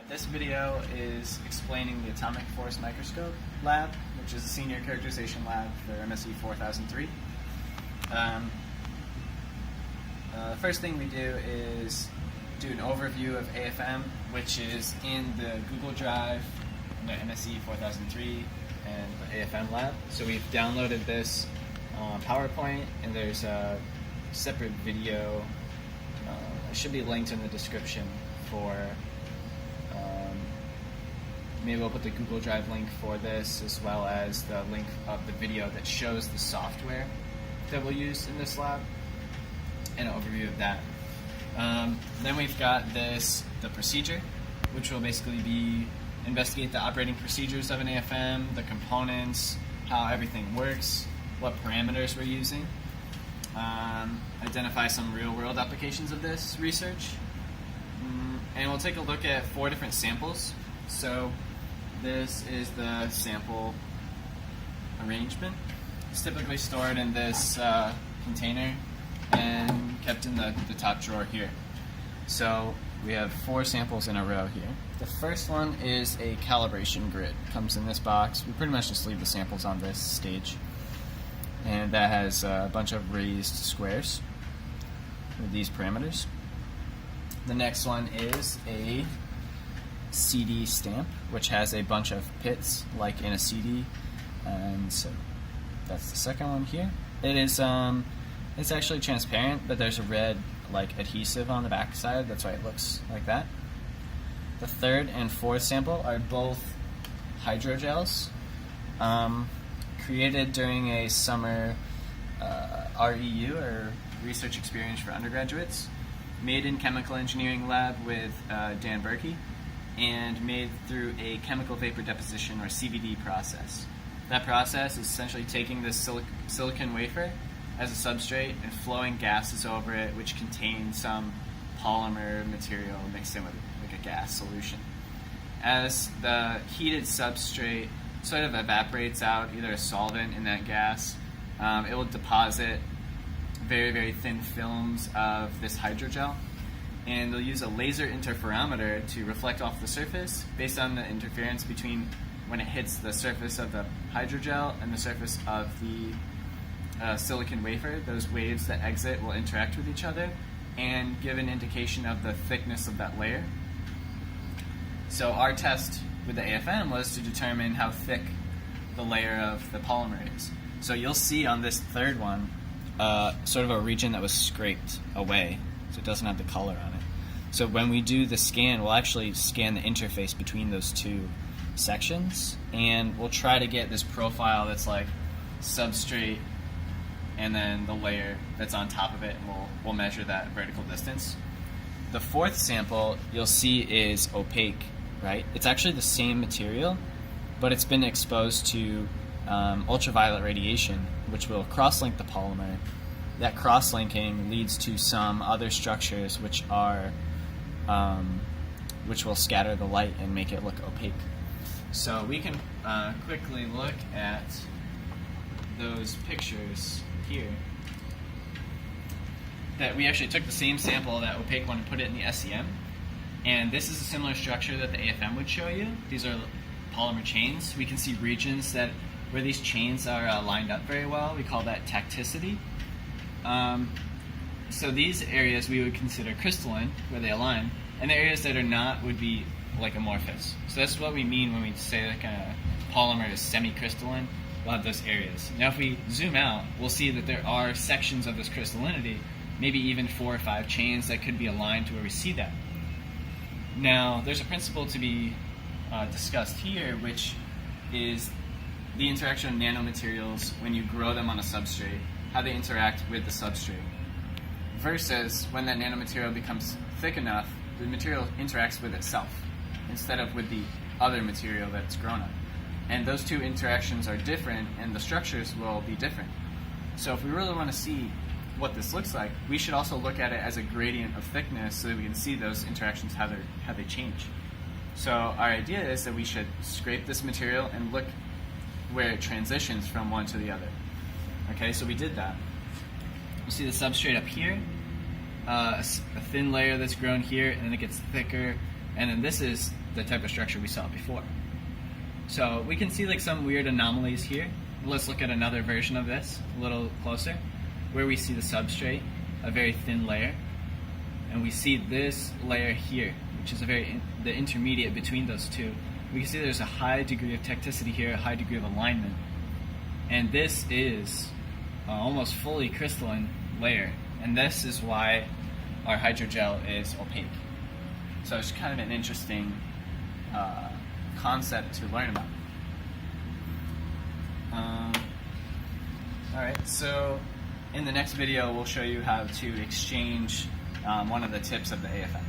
This video is explaining the Atomic Force Microscope Lab, which is a senior characterization lab for MSE 4003. The first thing we do is do an overview of AFM, which is in the Google Drive, in the MSE 4003 and the AFM Lab. So we've downloaded this on PowerPoint, and there's a separate video. It should be linked in the description for maybe we'll put the Google Drive link for this, as well as the link of the video that shows the software that we'll use in this lab, and an overview of that. Then we've got the procedure, which will basically be investigate the operating procedures of an AFM, the components, how everything works, what parameters we're using, identify some real-world applications of this research, and we'll take a look at 4 different samples. So this is the sample arrangement. It's typically stored in this container and kept in the top drawer here. So we have 4 samples in a row here. The first one is a calibration grid. It comes in this box. We pretty much just leave the samples on this stage. And that has a bunch of raised squares with these parameters. The next one is a CD stamp, which has a bunch of pits like in a CD, and so that's the second one here. It is it's actually transparent, but there's a red like adhesive on the back side. That's why it looks like that. The third and fourth sample are both hydrogels, created during a summer REU, or research experience for undergraduates, made in chemical engineering lab with Dan Berkey, and made through a chemical vapor deposition, or CVD process. That process is essentially taking this silicon wafer as a substrate and flowing gases over it, which contain some polymer material mixed in with like a gas solution. As the heated substrate sort of evaporates out either a solvent in that gas, it will deposit very, very thin films of this hydrogel, and they'll use a laser interferometer to reflect off the surface based on the interference between when it hits the surface of the hydrogel and the surface of the silicon wafer. Those waves that exit will interact with each other and give an indication of the thickness of that layer. So our test with the AFM was to determine how thick the layer of the polymer is. So you'll see on this third one sort of a region that was scraped away, so it doesn't have the color on it. So when we do the scan, we'll actually scan the interface between those 2 sections, and we'll try to get this profile that's like substrate and then the layer that's on top of it, and we'll measure that vertical distance. The fourth sample you'll see is opaque, right? It's actually the same material, but it's been exposed to ultraviolet radiation, which will cross-link the polymer. That cross-linking leads to some other structures which will scatter the light and make it look opaque. So we can quickly look at those pictures here. That we actually took the same sample, that opaque one, and put it in the SEM. And this is a similar structure that the AFM would show you. These are polymer chains. We can see regions where these chains are lined up very well. We call that tacticity. So these areas we would consider crystalline, where they align, and the areas that are not would be like amorphous. So that's what we mean when we say that kind of polymer is semi-crystalline. We'll have those areas. Now if we zoom out, we'll see that there are sections of this crystallinity, maybe even 4 or 5 chains that could be aligned to where we see that. Now there's a principle to be discussed here, which is the interaction of nanomaterials when you grow them on a substrate, how they interact with the substrate, versus when that nanomaterial becomes thick enough, the material interacts with itself instead of with the other material that it's grown on. And those 2 interactions are different, and the structures will be different. So if we really want to see what this looks like, we should also look at it as a gradient of thickness so that we can see those interactions, how they change. So our idea is that we should scrape this material and look where it transitions from one to the other. Okay, so we did that. You see the substrate up here, a thin layer that's grown here, and then it gets thicker, and then this is the type of structure we saw before. So we can see like some weird anomalies here. Let's look at another version of this a little closer, where we see the substrate, a very thin layer, and we see this layer here, which is the intermediate between those two. We can see there's a high degree of tecticity here, a high degree of alignment, and this is almost fully crystalline layer, and this is why our hydrogel is opaque. So it's kind of an interesting concept to learn about. Alright, so in the next video we'll show you how to exchange one of the tips of the AFM.